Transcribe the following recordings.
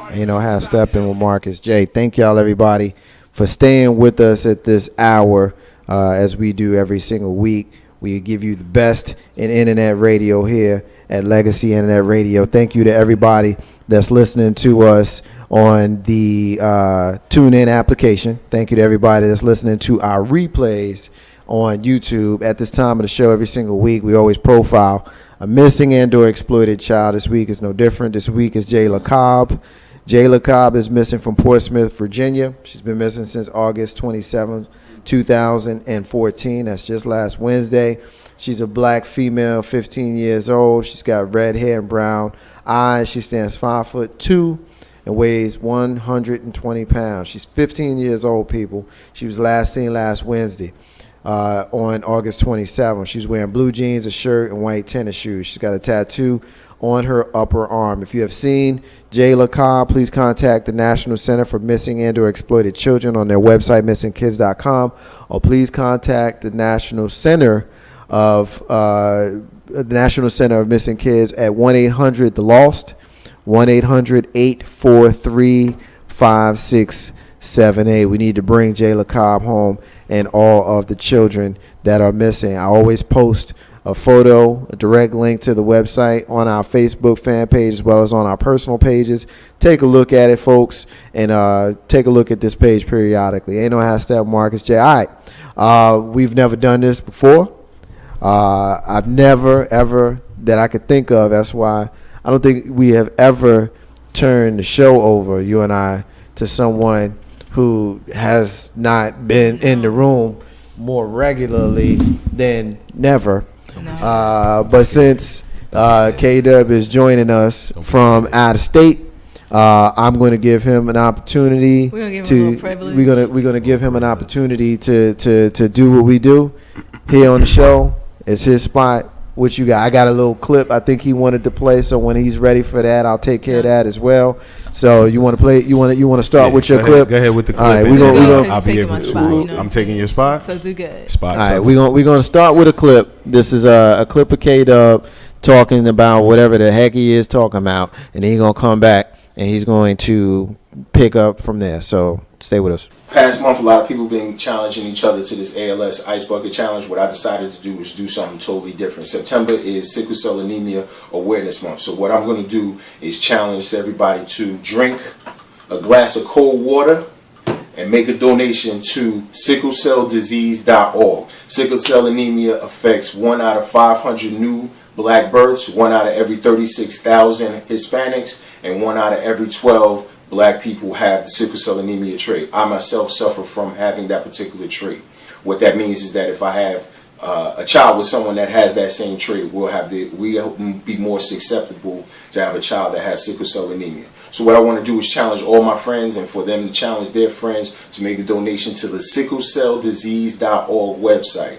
Have Steppin with Marcus J. Thank y'all, everybody, for staying with us at this hour, as we do every single week. We give you the best in internet radio here at Legacy Internet Radio. Thank you to everybody that's listening to us on the TuneIn application. Thank you to everybody that's listening to our replays on YouTube. At this time of the show, every single week, we always profile a missing and/or exploited child. This week is no different. This week is Jayla Cobb. Jayla Cobb is missing from Portsmouth, Virginia. She's been missing since August 27, 2014. That's just last Wednesday. She's a black female, 15 years old. She's got red hair and brown eyes. She stands 5'2" and weighs 120 pounds. She's 15 years old, people. She was last seen last Wednesday on August 27th. She's wearing blue jeans, a shirt, and white tennis shoes. She's got a tattoo on her upper arm. If you have seen Jayla Cobb, please contact the National Center for Missing and/or Exploited Children on their website, missingkids.com, or please contact the National Center of Missing Kids at 1-800-THE-LOST, 1-800-843-5678. We need to bring Jayla Cobb home and all of the children that are missing. I always post a photo, a direct link to the website on our Facebook fan page as well as on our personal pages. Take a look at it, folks, and take a look at this page periodically. Ain't no hashtag Marcus J. All right. We've never done this before. I've never, ever, that I could think of. That's why I don't think we have ever turned the show over, you and I, to someone who has not been in the room more regularly than never. But since K-Dub is joining us from out of state, I'm going to give him an opportunity. We're going to give him an opportunity to do what we do here on the show. It's his spot. What you got? I got a little clip I think he wanted to play, so when he's ready for that, I'll take care of that as well. So you want to play? You want to start with your clip? Go ahead with the clip. All right, I'll be able to. I'm taking your spot. So do good. Spot. All right, we're gonna start with a clip. This is a clip of K-Dub talking about whatever the heck he is talking about, and then he's gonna come back and he's going to pick up from there. So stay with us. Past month, a lot of people been challenging each other to this ALS Ice Bucket Challenge. What I decided to do was do something totally different. September is Sickle Cell Anemia Awareness Month. So what I'm going to do is challenge everybody to drink a glass of cold water and make a donation to sicklecelldisease.org. Sickle cell anemia affects 1 out of 500 new black births, 1 out of every 36,000 Hispanics, and 1 out of every 12 black people have the sickle cell anemia trait. I myself suffer from having that particular trait. What that means is that if I have a child with someone that has that same trait, we'll be more susceptible to have a child that has sickle cell anemia. So what I want to do is challenge all my friends and for them to challenge their friends to make a donation to the sicklecelldisease.org website.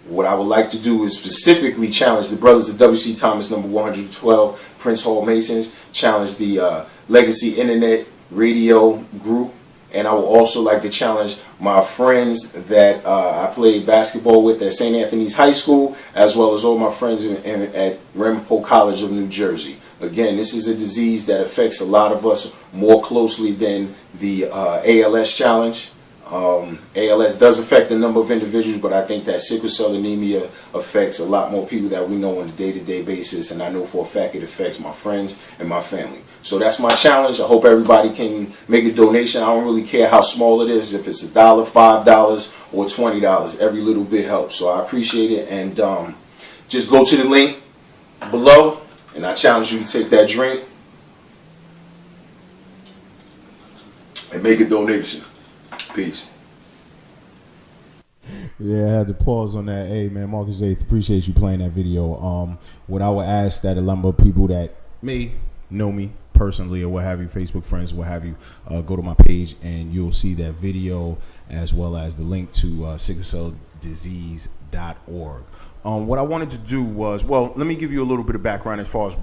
What I would like to do is specifically challenge the brothers of W.C. Thomas number 112, Prince Hall Masons, challenge the Legacy Internet Radio group, and I would also like to challenge my friends that I played basketball with at St. Anthony's High School, as well as all my friends at Ramapo College of New Jersey. Again, this is a disease that affects a lot of us more closely than the ALS challenge. ALS does affect a number of individuals, but I think that sickle cell anemia affects a lot more people that we know on a day-to-day basis, and I know for a fact it affects my friends and my family. So that's my challenge. I hope everybody can make a donation. I don't really care how small it is, if it's $1, $5, or $20. Every little bit helps. So I appreciate it, and just go to the link below, and I challenge you to take that drink and make a donation. Peace. Yeah, I had to pause on that. Hey, man, Marcus J, appreciate you playing that video. What I would ask that a number of people that may know me personally or what have you, Facebook friends, what have you, go to my page and you'll see that video as well as the link to sicklecelldisease.org. What I wanted to do was, well, let me give you a little bit of background as far as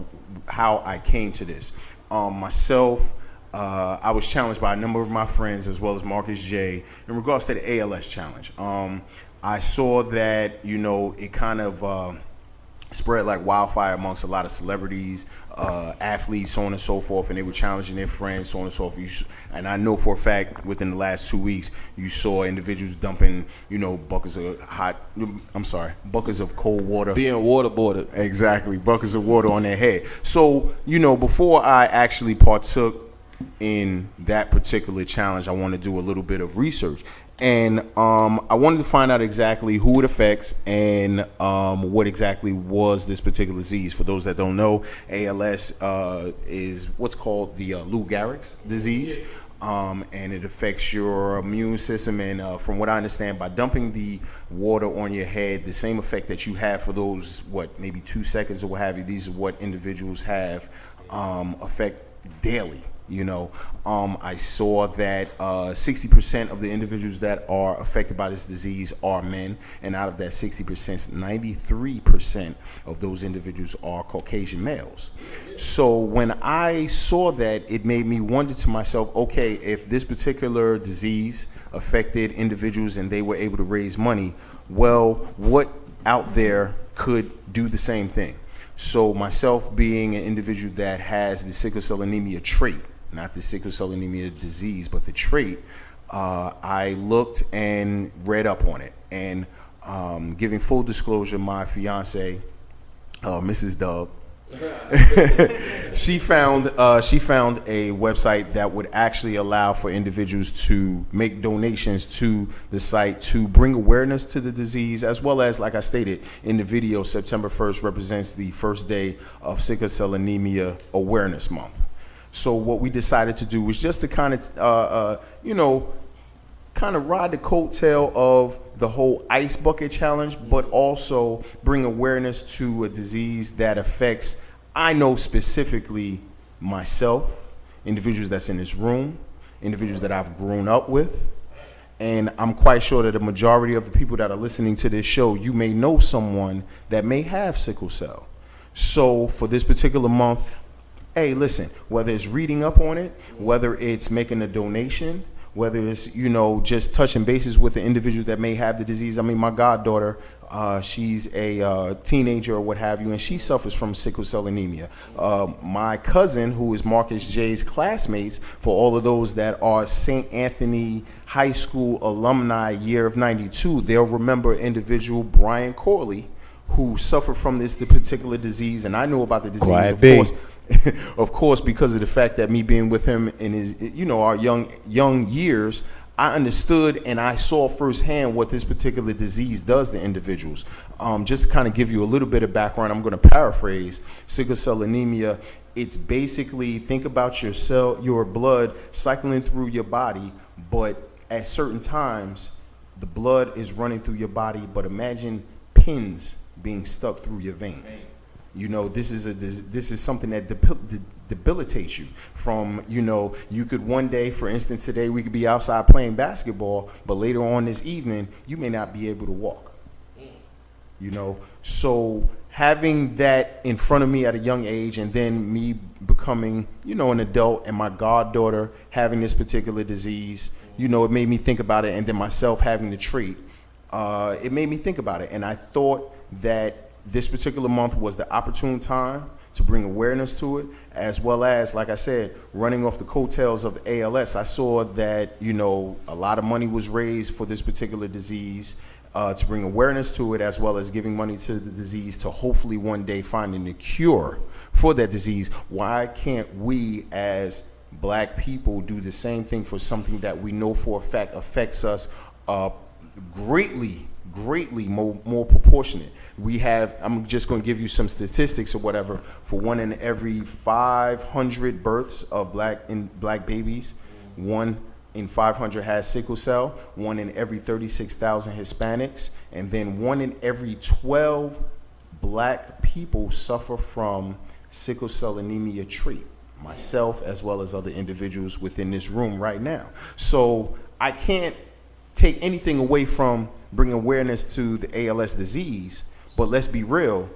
how I came to this. Myself, I was challenged by a number of my friends as well as Marcus J in regards to the ALS challenge. I saw that, it kind of spread like wildfire amongst a lot of celebrities, athletes, so on and so forth, and they were challenging their friends, so on and so forth. And I know for a fact within the last 2 weeks, you saw individuals dumping, buckets of cold water. Being waterboarded. Exactly, buckets of water on their head. So, before I actually partook in that particular challenge, I want to do a little bit of research. And I wanted to find out exactly who it affects and what exactly was this particular disease. For those that don't know, ALS is what's called the Lou Gehrig's disease. And it affects your immune system. And from what I understand, by dumping the water on your head, the same effect that you have for those, maybe 2 seconds or what have you, these are what individuals have affect daily. I saw that 60% of the individuals that are affected by this disease are men, and out of that 60%, 93% of those individuals are Caucasian males. So when I saw that, it made me wonder to myself, okay, if this particular disease affected individuals and they were able to raise money, well, what out there could do the same thing? So myself being an individual that has the sickle cell anemia trait, not the sickle cell anemia disease, but the trait, I looked and read up on it. And giving full disclosure, my fiance, Mrs. Dub, she found a website that would actually allow for individuals to make donations to the site to bring awareness to the disease, as well as, like I stated in the video, September 1st represents the first day of Sickle Cell Anemia Awareness Month. So what we decided to do was just to kind of ride the coattail of the whole ice bucket challenge, but also bring awareness to a disease that affects, I know specifically myself, individuals that's in this room, individuals that I've grown up with, and I'm quite sure that the majority of the people that are listening to this show, you may know someone that may have sickle cell. So for this particular month, hey, listen, whether it's reading up on it, whether it's making a donation, whether it's, just touching bases with the individual that may have the disease. I mean, my goddaughter, she's a teenager or what have you, and she suffers from sickle cell anemia. My cousin, who is Marcus J's classmates, for all of those that are St. Anthony High School alumni, year of 92, they'll remember individual Brian Corley, who suffered from this particular disease, and I knew about the disease, of course, because of the fact that me being with him in his, our young years, I understood and I saw firsthand what this particular disease does to individuals. Just to kind of give you a little bit of background, I'm going to paraphrase. Sickle cell anemia, it's basically, think about your blood cycling through your body, but at certain times, the blood is running through your body, but imagine pins being stuck through your veins. This is something that debilitates you from, you could one day, for instance, today we could be outside playing basketball, but later on this evening, you may not be able to walk. So having that in front of me at a young age, and then me becoming, an adult, and my goddaughter having this particular disease, it made me think about it. And then myself having the trait, it made me think about it. And I thought that this particular month was the opportune time to bring awareness to it, as well as, like I said, running off the coattails of the ALS. I saw that, a lot of money was raised for this particular disease, to bring awareness to it, as well as giving money to the disease to hopefully one day finding a cure for that disease. Why can't we as Black people do the same thing for something that we know for a fact affects us greatly more proportionate? I'm just going to give you some statistics or whatever. For 1 in every 500 births of black babies, 1 in 500 has sickle cell, 1 in every 36,000 Hispanics, and then 1 in every 12 Black people suffer from sickle cell anemia trait. Myself, as well as other individuals within this room right now. So I can't take anything away from bring awareness to the ALS disease, but let's be real,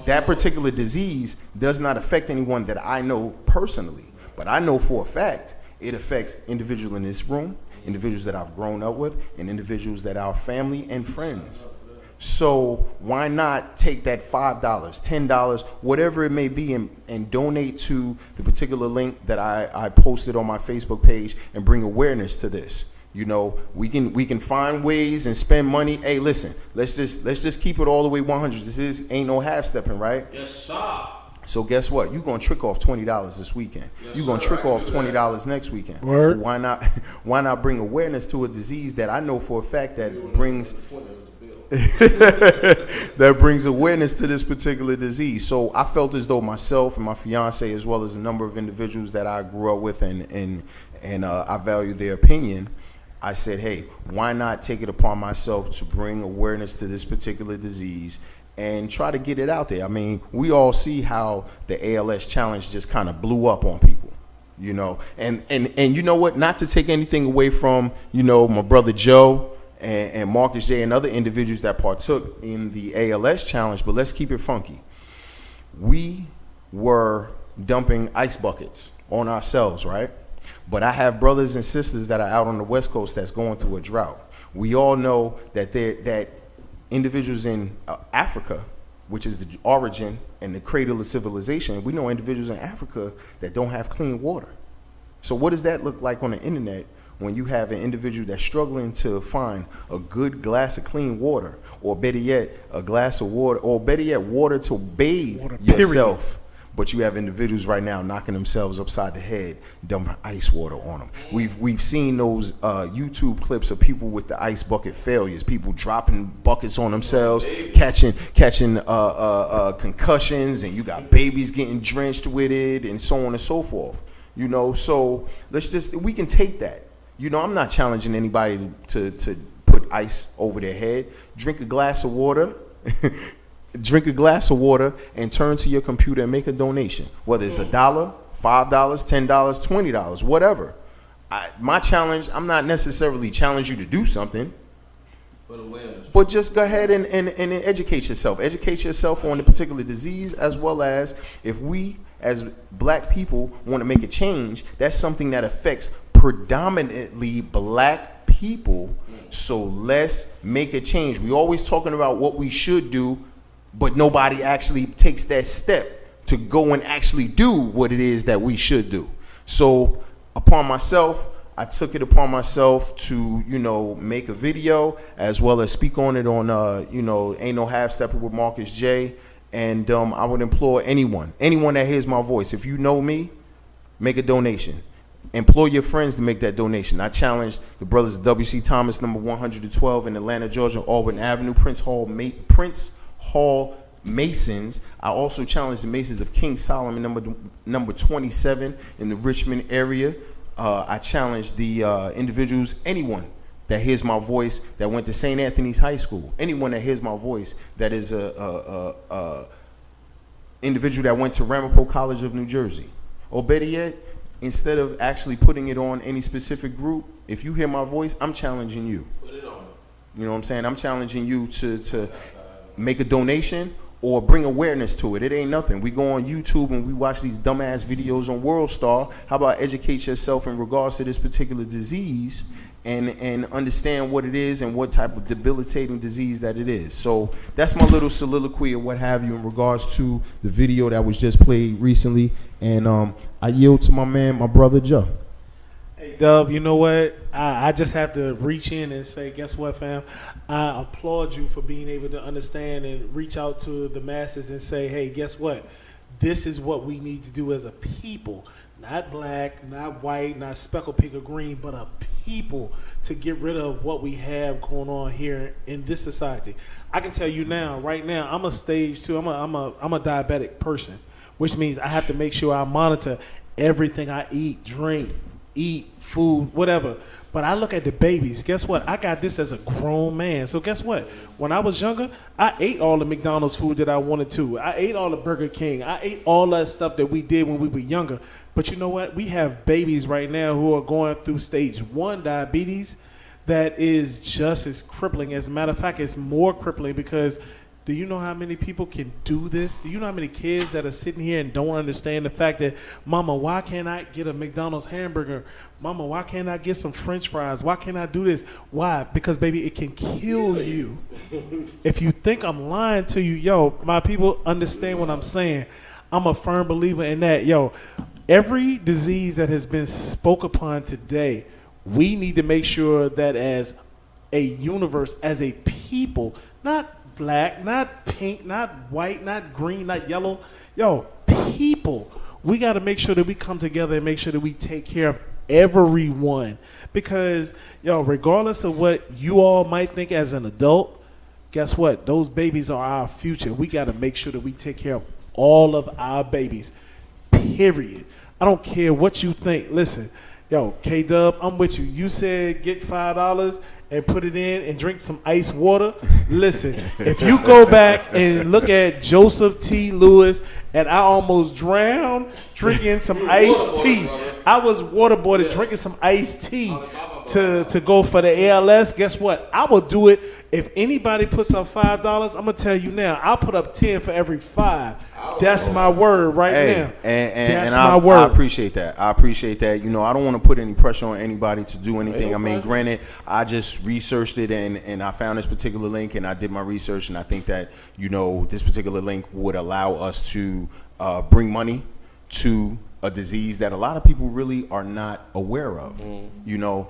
that particular disease does not affect anyone that I know personally, but I know for a fact it affects individuals in this room, individuals that I've grown up with, and individuals that are family and friends. So why not take that $5, $10, whatever it may be, and donate to the particular link that I posted on my Facebook page and bring awareness to this. You know, we can find ways and spend money. Hey, listen, let's just keep it all the way 100. This ain't no half stepping, right? Yes, sir. So guess what? You're gonna trick off $20 this weekend. Yes, you're gonna trick off $20 next weekend. Word. Why not bring awareness to a disease that I know for a fact that brings that brings awareness to this particular disease. So I felt as though myself and my fiance, as well as a number of individuals that I grew up with and I value their opinion, I said, hey, why not take it upon myself to bring awareness to this particular disease and try to get it out there. I mean, we all see how the ALS challenge just kind of blew up on people, you know. And you know what? Not to take anything away from, you know, my brother Joe and Marcus J and other individuals that partook in the ALS challenge, but let's keep it funky. We were dumping ice buckets on ourselves, right? But I have brothers and sisters that are out on the West Coast that's going through a drought. We all know that individuals in Africa, which is the origin and the cradle of civilization, we know individuals in Africa that don't have clean water. So what does that look like on the internet when you have an individual that's struggling to find a good glass of clean water, or better yet, a glass of water, or better yet, water to bathe yourself? But you have individuals right now knocking themselves upside the head, dumping ice water on them. We've seen those YouTube clips of people with the ice bucket failures, people dropping buckets on themselves, catching concussions, and you got babies getting drenched with it, and so on and so forth. You know, so we can take that. You know, I'm not challenging anybody to put ice over their head. Drink a glass of water. Drink a glass of water and turn to your computer and make a donation, whether it's $1, $5, $10, $20, whatever. My challenge, I'm not necessarily challenging you to do something, but just go ahead and educate yourself. Educate yourself on the particular disease, as well as if we as black people want to make a change, that's something that affects predominantly black people. So let's make a change. We always talking about what we should do, but nobody actually takes that step to go and actually do what it is that we should do. So I took it upon myself to, you know, make a video as well as speak on it on, you know, Ain't No Half Stepper with Marcus J. And I would implore anyone that hears my voice, if you know me, make a donation. Employ your friends to make that donation. I challenge the brothers W.C. Thomas, number 112 in Atlanta, Georgia, Auburn Avenue, Prince Hall Masons. I also challenge the Masons of King Solomon, number 27 in the Richmond area. I challenge the individuals, anyone that hears my voice that went to St. Anthony's High School, anyone that hears my voice that is a individual that went to Ramapo College of New Jersey, or better yet, instead of actually putting it on any specific group, if you hear my voice, I'm challenging you. Put it on. You know what I'm saying? I'm challenging you to make a donation or bring awareness to it. It ain't nothing. We go on YouTube and we watch these dumbass videos on World Star. How about educate yourself in regards to this particular disease and understand what it is and what type of debilitating disease that it is. So that's my little soliloquy or what have you in regards to the video that was just played recently. And I yield to my man, my brother Joe. Hey, Dub, you know what? I just have to reach in and say, guess what, fam? I applaud you for being able to understand and reach out to the masses and say, hey, guess what? This is what we need to do as a people. Not black, not white, not speckle, pig, or green, but a people to get rid of what we have going on here in this society. I can tell you now, right now, I'm a stage 2. I'm a diabetic person, which means I have to make sure I monitor everything I eat, drink, food, whatever. But I look at the babies. Guess what? I got this as a grown man. So guess what? When I was younger, I ate all the McDonald's food that I wanted to. I ate all the Burger King. I ate all that stuff that we did when we were younger. But you know what? We have babies right now who are going through stage 1 diabetes that is just as crippling. As a matter of fact, it's more crippling because Do you know how many people can do this? Do you know how many kids that are sitting here and don't understand the fact that, Mama, why can't I get a McDonald's hamburger? Mama, why can't I get some French fries? Why can't I do this? Why? Because, baby, it can kill you. If you think I'm lying to you, yo, my people understand what I'm saying. I'm a firm believer in that. Yo, every disease that has been spoke upon today, we need to make sure that as a universe, as a people, not black, not pink, not white, not green, not yellow. Yo, people, we got to make sure that we come together and make sure that we take care of everyone. Because, yo, regardless of what you all might think as an adult, guess what? Those babies are our future. We got to make sure that we take care of all of our babies, period. I don't care what you think. Listen, yo, K-Dub, I'm with you. You said get $5 and put it in and drink some ice water. Listen, if you go back and look at Joseph T. Lewis, and I almost drowned drinking some iced tea. I was waterboarded drinking some iced tea to go for the ALS. Guess what? I will do it. If anybody puts up $5, I'm going to tell you now, I'll put up 10 for every 5. That's my word right now. And I appreciate that. I appreciate that. You know, I don't want to put any pressure on anybody to do anything. I mean, granted, I just researched it and I found this particular link and I did my research, and I think that, you know, this particular link would allow us to bring money to a disease that a lot of people really are not aware of. You know,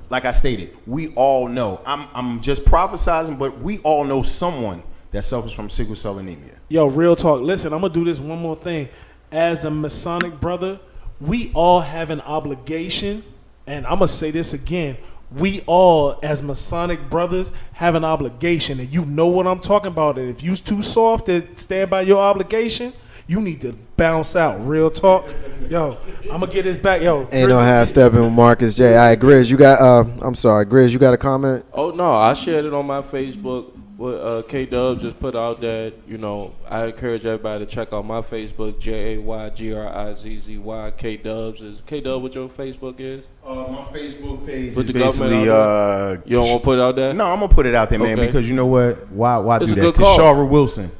like I stated, we all know. I'm just prophesizing, but we all know someone that suffers from sickle cell anemia. Yo, real talk. Listen, I'm going to do this one more thing. As a Masonic brother, we all have an obligation, and I'm going to say this again. We all, as Masonic brothers, have an obligation, and you know what I'm talking about. And if you're too soft to stand by your obligation, you need to bounce out. Real talk. Yo, I'm going to get this back. Yo, ain't no half stepping with Marcus J. All right, Grizz, you got, Grizz, you got a comment? Oh, no, I shared it on my Facebook. What K-Dub just put out that, you know, I encourage everybody to check out my Facebook, JAYGRIZZY. K-Dubs is K-Dub what your Facebook is? My Facebook page Put is the basically you don't want to put it out there? No, I'm gonna put it out there, man, Okay. because you know what? Why It's do a that? good call. Kishara Wilson,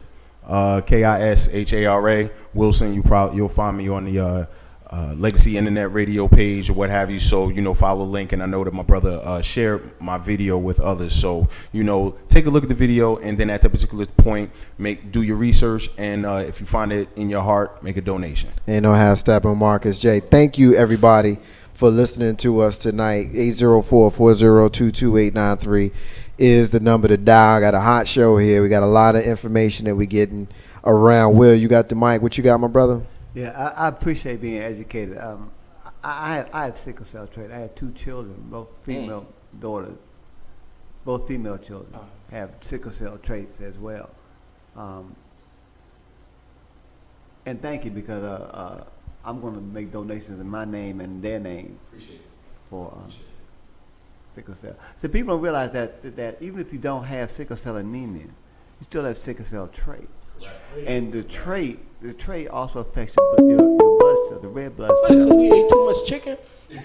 KISHARA Wilson. You'll find me on the Legacy Internet Radio page or what have you. So, you know, follow the link, and I know that my brother shared my video with others. So, you know, take a look at the video, and then at that particular point, do your research, and if you find it in your heart, make a donation. Ain't no half stepping with Marcus J. Thank you, everybody, for listening to us tonight. 804-402-2893 is the number to dial. Got a hot show here. We got a lot of information that we're getting around. Will, you got the mic? What you got, my brother? Yeah, I appreciate being educated. I have sickle cell trait. I have 2 children, both female daughters, both female children have sickle cell traits as well. And thank you, because I'm going to make donations in my name and their names for sickle cell. So people don't realize that even if you don't have sickle cell anemia, you still have sickle cell trait. And the trait also affects your blood cell, the red blood cell. Because we ate too much chicken?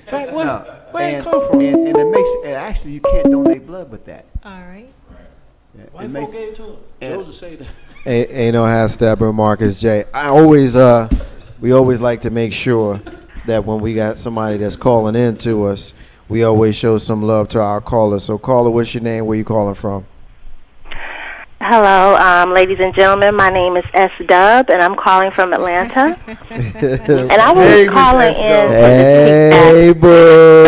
Back when? Where it come from? And it makes actually you can't donate blood with that. All right. Yeah, Why you gave to him? Joseph say that. Ain't no half stepper with Marcus J. We always like to make sure that when we got somebody that's calling in to us, we always show some love to our callers. So, caller, what's your name? Where you calling from? Hello, ladies and gentlemen. My name is S. Dub, and I'm calling from Atlanta. And I was calling in. Hey, boo.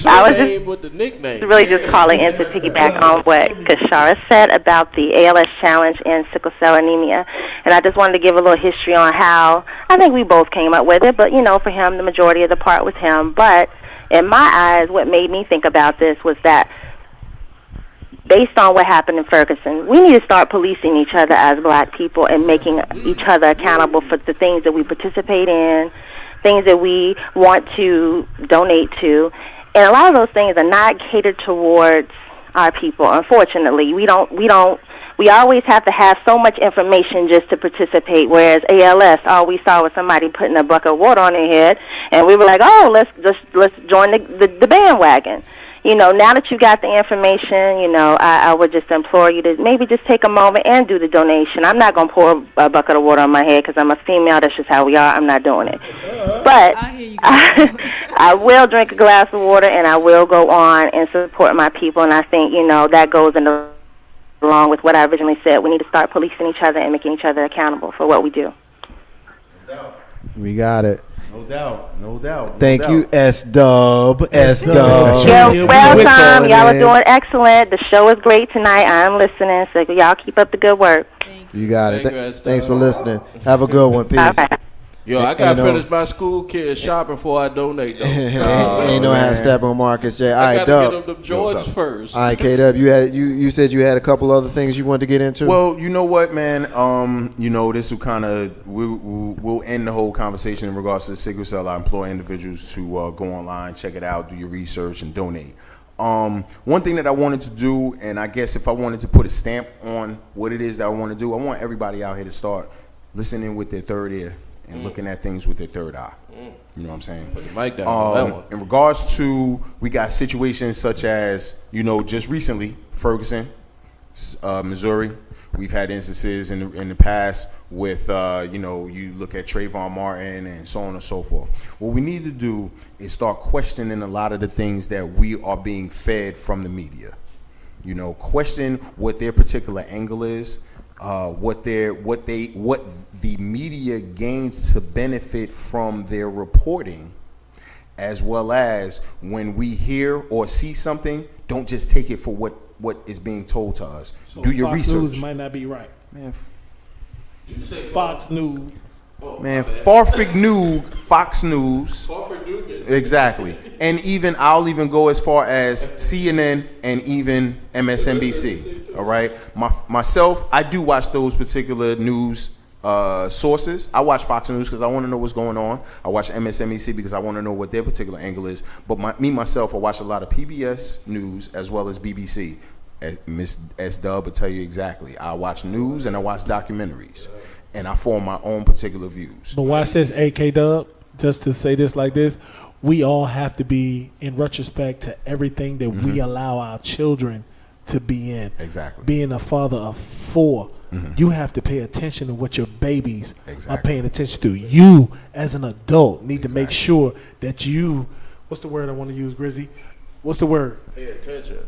I was name with the nickname. really just calling in to piggyback on what Kashara said about the ALS challenge and sickle cell anemia. And I just wanted to give a little history on how I think we both came up with it. But, you know, for him, the majority of the part was him. But in my eyes, what made me think about this was that based on what happened in Ferguson, we need to start policing each other as black people and making each other accountable for the things that we participate in, things that we want to donate to. And a lot of those things are not catered towards our people, unfortunately. We always have to have so much information just to participate, whereas ALS, all we saw was somebody putting a bucket of water on their head, and we were like, oh, let's join the bandwagon. now that you got the information, I would just implore you to maybe just take a moment and do the donation. I'm not going to pour a bucket of water on my head because I'm a female. That's just how we are. I'm not doing it. But I will drink a glass of water, and I will go on and support my people. And I think, that goes along with what I originally said. We need to start policing each other and making each other accountable for what we do. We got it. No doubt. Thank you, S-Dub. You're welcome. Y'all are doing excellent. The show is great tonight. I'm listening, so y'all keep up the good work. You got it. Thanks for listening. Have a good one. Peace. Right. Yo, I got to finish my school kids shopping before I donate, though. Ain't no half stepping on Marcus J. All right, I Dub. got to get them Jordans first. All right, K-Dub, you said you had a couple other things you wanted to get into? Well, you know what, man? This will kind of we'll end the whole conversation in regards to the sickle cell. I implore individuals to go online, check it out, do your research, and donate. One thing that I wanted to do, and I guess if I wanted to put a stamp on what it is that I want to do, I want everybody out here to start listening with their third ear and looking at things with their third eye. You know what I'm saying? Put the mic down on that one. In regards to, we got situations such as, just recently, Ferguson, Missouri. We've had instances in the past with, you look at Trayvon Martin and so on and so forth. What we need to do is start questioning a lot of the things that we are being fed from the media. Question what their particular angle is, what the media gains to benefit from their reporting, as well as when we hear or see something, don't just take it for what is being told to us. So do your Fox research. News might not be right. Man, Did you say Fox News. Fox News. Exactly. And I'll even go as far as CNN and even MSNBC. All right. Myself, I do watch those particular news sources. I watch Fox News because I want to know what's going on. I watch MSNBC because I want to know what their particular angle is. But myself, I watch a lot of PBS News as well as BBC. Miss S Dub will tell you exactly. I watch news and I watch documentaries, and I form my own particular views. But watch this, AK Dub. Just to say this like this, we all have to be in retrospect to everything that we allow our children to be in. Exactly. Being a father of 4, you have to pay attention to what your babies are paying attention to. You, as an adult, need to make sure that you, what's the word I want to use, Grizzy? What's the word? Pay attention.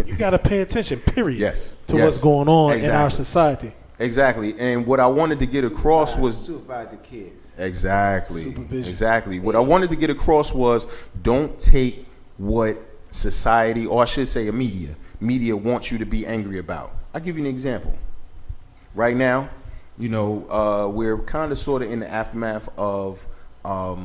You got to pay attention, period, to what's going on in our society. Exactly. And what I wanted to get across was supervise the kids. Exactly. Supervision. Exactly. What I wanted to get across was don't take what society, or I should say media wants you to be angry about. I'll give you an example. Right now, we're kind of sort of in the aftermath of, what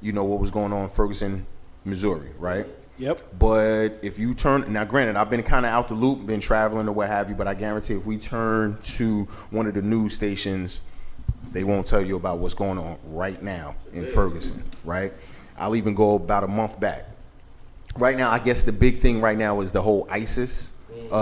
was going on in Ferguson, Missouri, right? Yep. But if you turn, now granted, I've been kind of out the loop, been traveling or what have you, but I guarantee if we turn to one of the news stations, they won't tell you about what's going on right now in Ferguson, right? I'll even go about a month back. Right now, I guess the big thing right now is the whole ISIS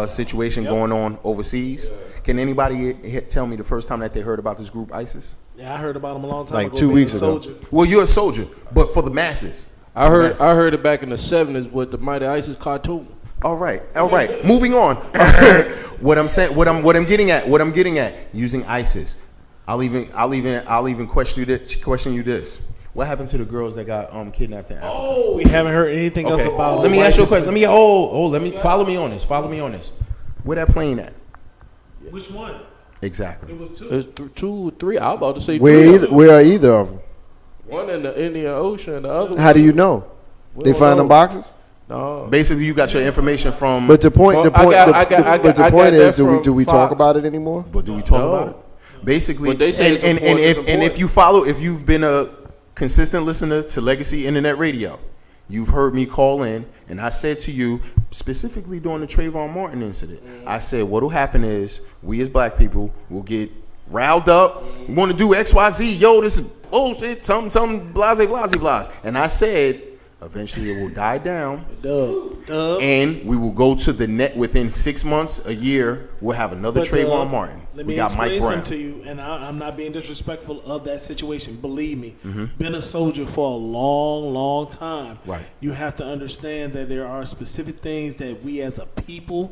situation going on overseas. Can anybody tell me the first time that they heard about this group ISIS? Yeah, I heard about them a long time like ago. 2 weeks ago. Well, you're a soldier, but for the masses. I heard it back in the 70s with the Mighty ISIS cartoon. All right. Moving on. What I'm getting at, using ISIS. I'll even question you this. What happened to the girls that got kidnapped in Africa? Oh, we haven't heard anything else about. Let me ask you a question. Let me follow me on this. Where that plane at? Which one? Exactly. It was 2. There's 2, 3. I'm about to say 3. Where are either of them? One in the Indian Ocean, and the other. How do you know? They find them boxes? No. Basically, you got your information from. But the point is, do we talk Fox. about it anymore? But do we talk about it? Basically, But they say and if you've been a consistent listener to Legacy Internet Radio, you've heard me call in, and I said to you, specifically during the Trayvon Martin incident, I said what'll happen is we as black people will get riled up. We want to do XYZ. Yo, this is bullshit. Some blase. And I said, eventually it will die down. And we will go to the net within 6 months, a year. We'll have another Trayvon Martin. Let We me got Mike explain Brown. something to you, and I'm not being disrespectful of that situation. Believe me, Mm-hmm. been a soldier for a long, long time. Right. You have to understand that there are specific things that we as a people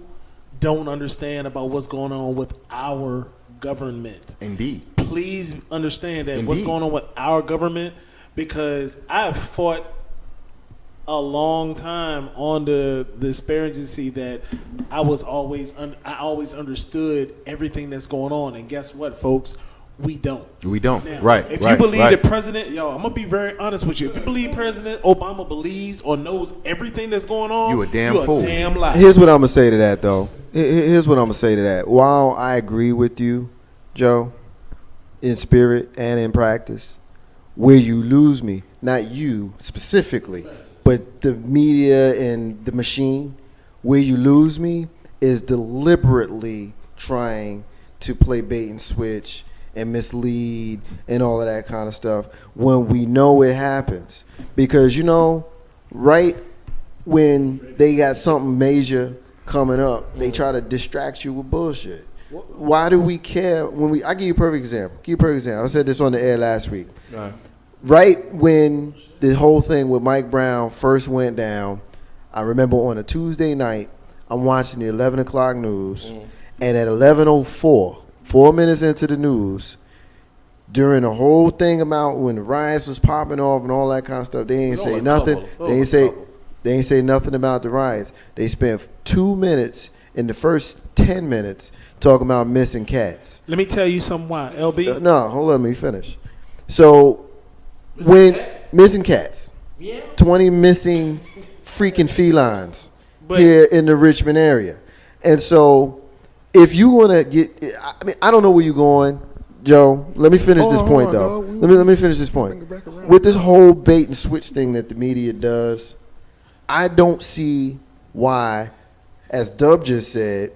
don't understand about what's going on with our government. Indeed. Please understand that what's Indeed. going on with our government, because I've fought a long time on the disparity that I always understood everything that's going on, and guess what, folks? We don't. We don't. Now, Right. If right, you believe right. that President, I'm gonna be very honest with you. If you believe President Obama believes or knows everything that's going on, You a damn fool. A damn lie. Here's what I'm gonna say to that, though. Here's what I'm gonna say to that. While I agree with you, Joe, in spirit and in practice, where you lose me, not you specifically, but the media and the machine, where you lose me is deliberately trying to play bait and switch and mislead and all of that kind of stuff when we know it happens. Because, right when they got something major coming up, they try to distract you with bullshit. Why do we care when I give you a perfect example. I said this on the air last week. Right when the whole thing with Mike Brown first went down, I remember on a Tuesday night, I'm watching the 11 o'clock news, and at 11:04, 4 minutes into the news, during the whole thing about when the riots was popping off and all that kind of stuff, they ain't say nothing. They ain't say nothing about the riots. They spent 2 minutes in the first 10 minutes talking about missing cats. Let me tell you something. Why, LB? No, hold on, let me finish. So, missing cats, 20 missing freaking felines here in the Richmond area. And so, if you want to get, I don't know where you're going, Joe. Let me finish this point, though. Let me finish this point. With this whole bait and switch thing that the media does, I don't see why, as Dub just said,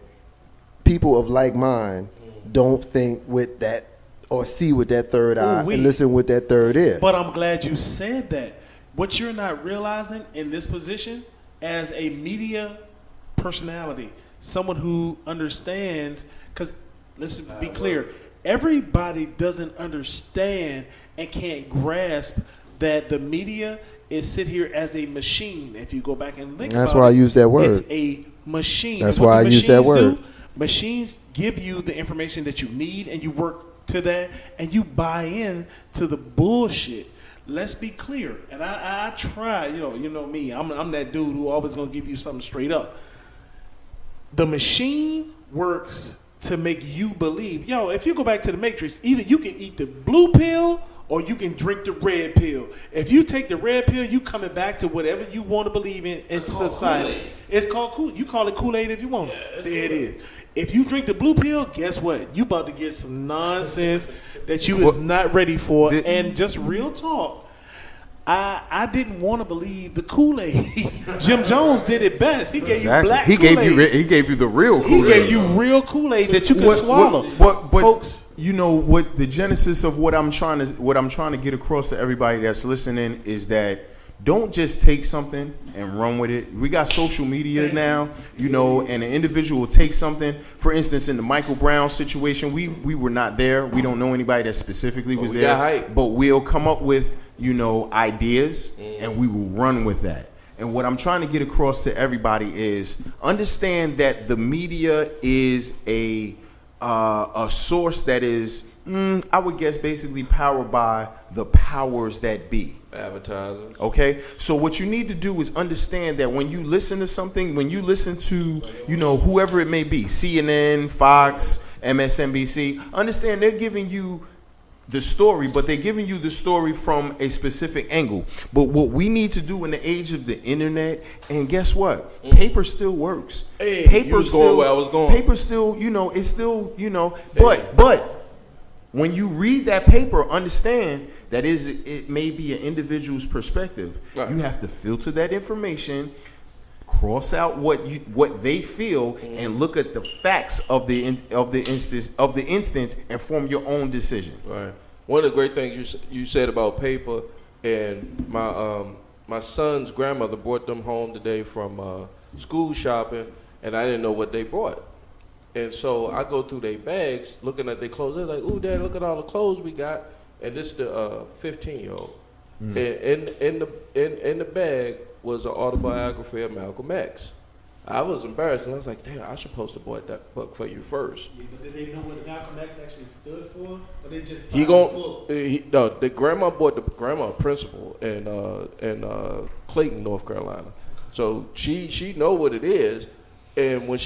people of like mind don't think with that or see with that third eye and listen with that third ear. But I'm glad you said that. What you're not realizing in this position as a media personality, someone who understands, because let's be clear, everybody doesn't understand and can't grasp that the media is sit here as a machine. If you go back and think That's about why it, I use that word. It's a machine. That's And what why the I use that machines word. Machines give you the information that you need, and you work to that, and you buy in to the bullshit. Let's be clear. And I try, you know me. I'm that dude who always gonna give you something straight up. The machine works to make you believe. If you go back to the Matrix, either you can eat the blue pill or you can drink the red pill. If you take the red pill, you coming back to whatever you want to believe in society. It's called Kool. You call it Kool-Aid if you want it. There it is. If you drink the blue pill, guess what? You about to get some nonsense that you is not ready for. And just real talk, I didn't want to believe the Kool-Aid. Jim Jones did it best. He gave you black Kool-Aid. He gave you the real Kool-Aid. He gave you real Kool-Aid that you could swallow. But folks, you know what the genesis of what I'm trying to get across to everybody that's listening is that don't just take something and run with it. We got social media now, and an individual will take something. For instance, in the Michael Brown situation, we were not there. We don't know anybody that specifically was there. But we'll come up with, ideas and we will run with that. And what I'm trying to get across to everybody is understand that the media is a source that is, I would guess, basically powered by the powers that be. Advertising. Okay, so what you need to do is understand that when you listen to something, when you listen to, whoever it may be, CNN, Fox, MSNBC, understand they're giving you the story, but they're giving you the story from a specific angle. But what we need to do in the age of the internet, and guess what? Paper still works. Hey, Paper still, where I was going. Paper still, it's still, but when you read that paper, understand that it may be an individual's perspective. Right. You have to filter that information, cross out what they feel, and look at the facts of the instance and form your own decision. Right. One of the great things you said about paper, and my son's grandmother brought them home today from school shopping, and I didn't know what they brought. And so I go through their bags, looking at their clothes. They're like, "Ooh, Dad, look at all the clothes we got." And this is the 15-year-old. And in the bag was an autobiography of Malcolm X. I was embarrassed, and I was like, "Damn, I should post that book for you first." Yeah, but did they know what Malcolm X actually stood for, or they just the grandma bought the grandma principal in Clayton, North Carolina. So she know what it is, and when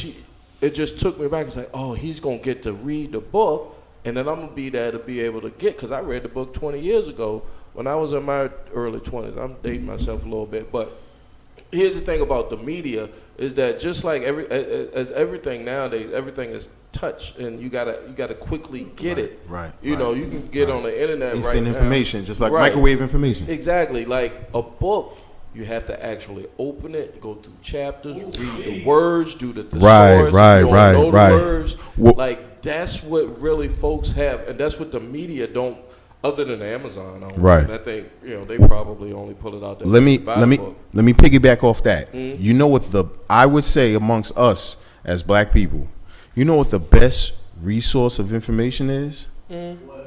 it just took me back. It's like, oh, he's gonna get to read the book, and then I'm gonna be there to be able to get, because I read the book 20 years ago when I was in my early 20s. I'm dating myself a little bit, but here's the thing about the media is that just like everything nowadays, everything is touch, and you gotta quickly get it. Right. You know, you can get on the internet. Instant right information, now. just like Right. microwave information. Exactly. Like a book, you have to actually open it, go through chapters, read the words, do the thesaurus. Right. You don't know the Right. words. Well, Like that's what really folks have, and that's what the media don't. Other than Amazon, Right. I think they probably only pull it out there. let me piggyback off that. Mm-hmm. You know what I would say amongst us as black people, you know what the best resource of information is?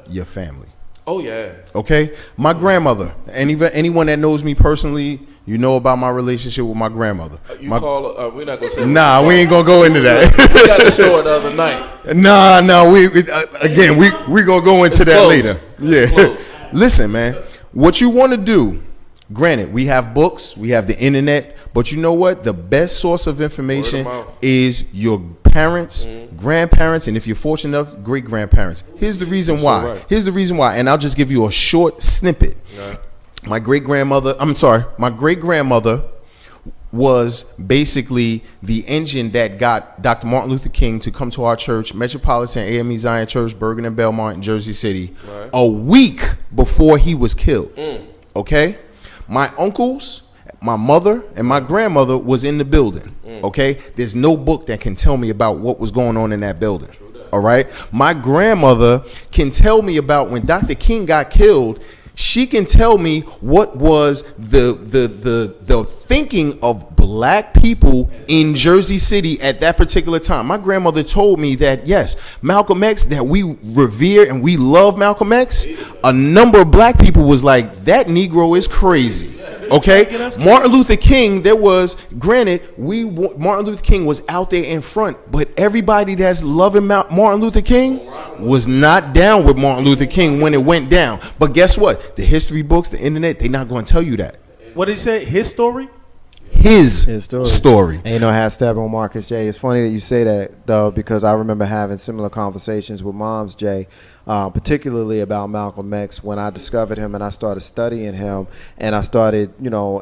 Your family. Oh yeah. Okay, my grandmother, and even anyone that knows me personally, you know about my relationship with my grandmother. We're not gonna say. Nah, we ain't gonna go into that. We got the show the other night. Nah, we gonna go into that close. later. Yeah, Close. Listen, man, what you want to do. Granted, we have books, we have the internet, but you know what? The best source of information is your parents, grandparents, and if you're fortunate enough, great grandparents. Here's the reason why. Here's the reason why, and I'll just give you a short snippet. Yeah. My great grandmother was basically the engine that got Dr. Martin Luther King to come to our church, Metropolitan AME Zion Church, Bergen and Belmont in Jersey City, a week before he was killed. Okay? My uncles, my mother, and my grandmother was in the building. Okay? There's no book that can tell me about what was going on in that building. All right? My grandmother can tell me about when Dr. King got killed. She can tell me what was the thinking of black people in Jersey City at that particular time. My grandmother told me that, yes, Malcolm X, that we revere and we love Malcolm X, a number of black people was like, that Negro is crazy. Okay, Martin Luther King, Martin Luther King was out there in front, but everybody that's loving Martin Luther King was not down with Martin Luther King when it went down. But guess what? The history books, the internet, they're not going to tell you that. What did he say? His story? His story. And you know how Steppin Marcus J. It's funny that you say that, though, because I remember having similar conversations with Moms J, particularly about Malcolm X when I discovered him and I started studying him and I started,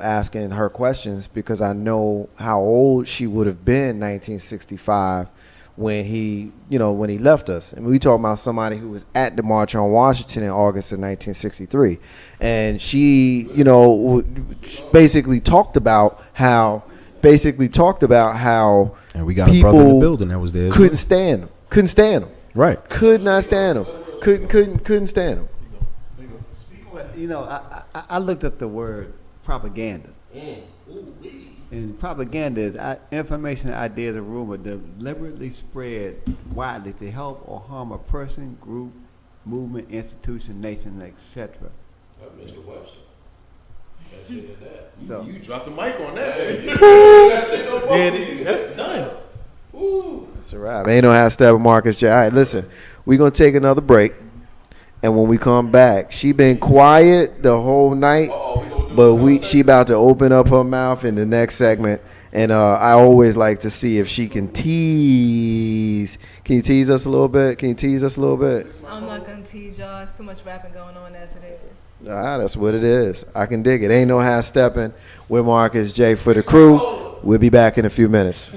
asking her questions because I know how old she would have been 1965 when he left us. And we talk about somebody who was at the March on Washington in August of 1963. And she, basically talked about how and we got a brother in the building that was there. Couldn't stand him. Right. Could not stand him. Couldn't stand him. I looked up the word propaganda. And propaganda is information, ideas, or rumor deliberately spread widely to help or harm a person, group, movement, institution, nation, etc. Mr. Webster. So you dropped the mic on that. That's done. That's a wrap. Ain't no hashtag Marcus J. All right, listen, we're going to take another break. And when we come back, she been quiet the whole night, but she about to open up her mouth in the next segment. And I always like to see if she can tease. Can you tease us a little bit? I'm not going to tease y'all. It's too much rapping going on as it is. That's what it is. I can dig it. Ain't no half stepping with Marcus J for the crew. We'll be back in a few minutes.